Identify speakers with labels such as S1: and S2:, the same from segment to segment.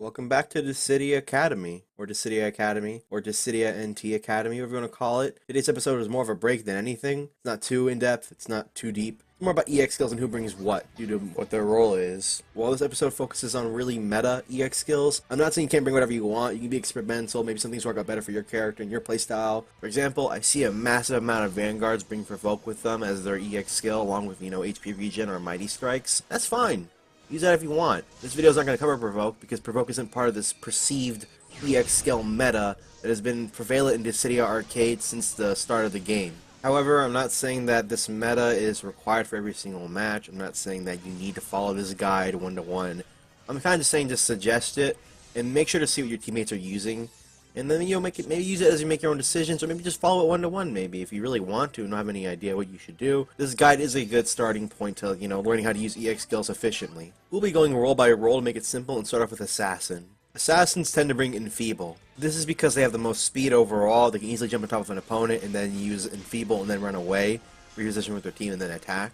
S1: Welcome back to Dissidia Academy, or Dissidia Academy, or Dissidia NT Academy, whatever you want to call it. Today's episode is more of a break than anything. It's not too in-depth, it's not too deep. It's more about EX skills and who brings what, due to what their role is. While this episode focuses on really meta EX skills, I'm not saying you can't bring whatever you want. You can be experimental, maybe some things work out better for your character and your playstyle. For example, I see a massive amount of Vanguards bring Provoke with them as their EX skill, along with, HP regen or Mighty Strikes. That's fine. Use that if you want. This video is not going to cover Provoke, because Provoke isn't part of this perceived EX skill meta that has been prevalent in Dissidia Arcade since the start of the game. However, I'm not saying that this meta is required for every single match. I'm not saying that you need to follow this guide one-to-one. I'm kind of just saying just suggest it, and make sure to see what your teammates are using. And then maybe use it as you make your own decisions, or maybe just follow it one-to-one maybe, if you really want to and don't have any idea what you should do. This guide is a good starting point to, learning how to use EX skills efficiently. We'll be going role by role to make it simple and start off with Assassin. Assassins tend to bring Enfeeble. This is because they have the most speed overall. They can easily jump on top of an opponent and then use Enfeeble and then run away, reposition with their team and then attack.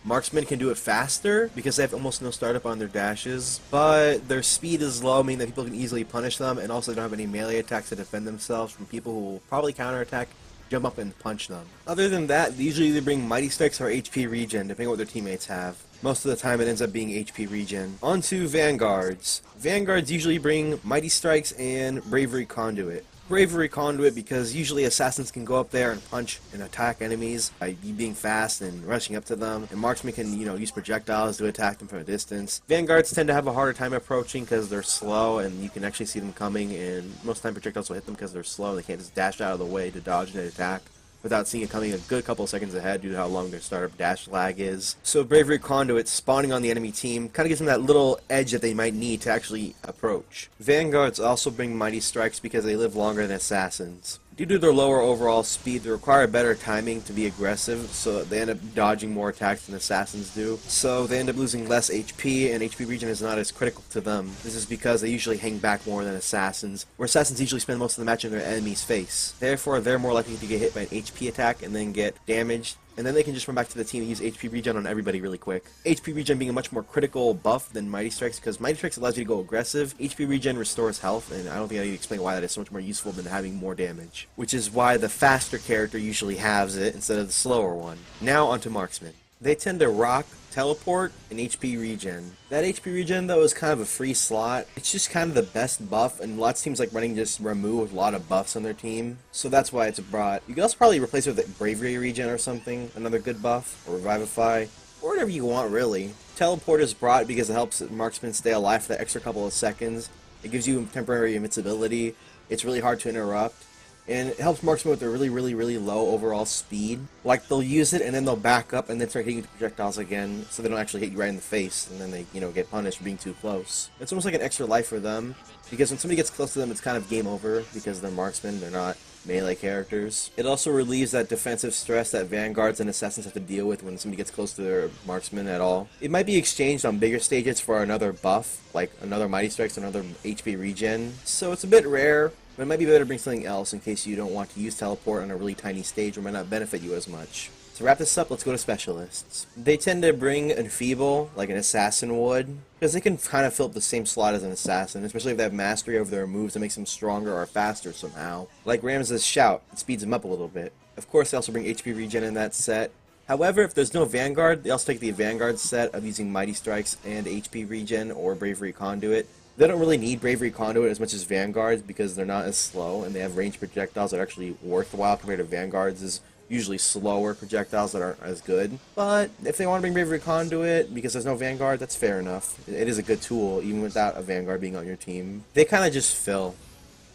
S1: Marksmen can do it faster because they have almost no startup on their dashes, but their speed is low, meaning that people can easily punish them, and also they don't have any melee attacks to defend themselves from people who will probably counterattack, jump up and punch them. Other than that, they usually bring Mighty Strikes or HP regen, depending on what their teammates have. Most of the time it ends up being HP regen. On to Vanguards. Vanguards usually bring Mighty Strikes and Bravery Conduit. Bravery Conduit because usually assassins can go up there and punch and attack enemies by being fast and rushing up to them, and marksmen can, use projectiles to attack them from a distance. Vanguards tend to have a harder time approaching because they're slow and you can actually see them coming, and most of the time projectiles will hit them because they're slow. They can't just dash out of the way to dodge and attack without seeing it coming a good couple of seconds ahead due to how long their startup dash lag is. So Bravery Conduit spawning on the enemy team kind of gives them that little edge that they might need to actually approach. Vanguards also bring Mighty Strikes because they live longer than Assassins. Due to their lower overall speed, they require better timing to be aggressive, so they end up dodging more attacks than Assassins do. So they end up losing less HP, and HP regen is not as critical to them. This is because they usually hang back more than Assassins, where Assassins usually spend most of the match in their enemy's face. Therefore, they're more likely to get hit by an HP attack and then get damaged, and then they can just run back to the team and use HP regen on everybody really quick. HP regen being a much more critical buff than Mighty Strikes, because Mighty Strikes allows you to go aggressive. HP regen restores health, and I don't think I need to explain why that is so much more useful than having more damage. Which is why the faster character usually has it instead of the slower one. Now onto Marksman. They tend to rock, teleport, and HP regen. That HP regen, though, is kind of a free slot. It's just kind of the best buff, and lots of teams like running just Ramu with a lot of buffs on their team, so that's why it's brought. You can also probably replace it with Bravery regen or something, another good buff, or Revivify, or whatever you want, really. Teleport is brought because it helps Marksman stay alive for that extra couple of seconds. It gives you temporary invincibility. It's really hard to interrupt. And it helps marksmen with their really low overall speed. Like, they'll use it and then they'll back up and then start hitting the projectiles again, so they don't actually hit you right in the face, and then they, get punished for being too close. It's almost like an extra life for them, because when somebody gets close to them, it's kind of game over, because they're marksmen, they're not melee characters. It also relieves that defensive stress that Vanguards and Assassins have to deal with when somebody gets close to their marksman at all. It might be exchanged on bigger stages for another buff, like another Mighty Strikes, another HP regen, so it's a bit rare. But it might be better to bring something else in case you don't want to use teleport on a really tiny stage where it might not benefit you as much. To wrap this up, let's go to specialists. They tend to bring Enfeeble, like an assassin would, because they can kind of fill up the same slot as an assassin, especially if they have mastery over their moves that makes them stronger or faster somehow. Like Ramses' Shout, it speeds them up a little bit. Of course, they also bring HP regen in that set. However, if there's no Vanguard, they also take the Vanguard set of using Mighty Strikes and HP regen or Bravery Conduit. They don't really need Bravery Conduit as much as Vanguards because they're not as slow, and they have ranged projectiles that are actually worthwhile compared to Vanguards' is usually slower projectiles that aren't as good. But if they want to bring Bravery Conduit because there's no Vanguard, that's fair enough. It is a good tool, even without a Vanguard being on your team. They kind of just fill.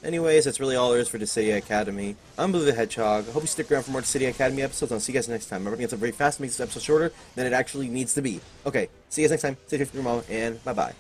S1: Anyways, that's really all there is for Dissidia Academy. I'm Blue the Hedgehog. I hope you stick around for more Dissidia Academy episodes, and I'll see you guys next time. Remember, it gets up very fast, makes this episode shorter than it actually needs to be. Okay, see you guys next time. Stay safe from your mom, and bye-bye.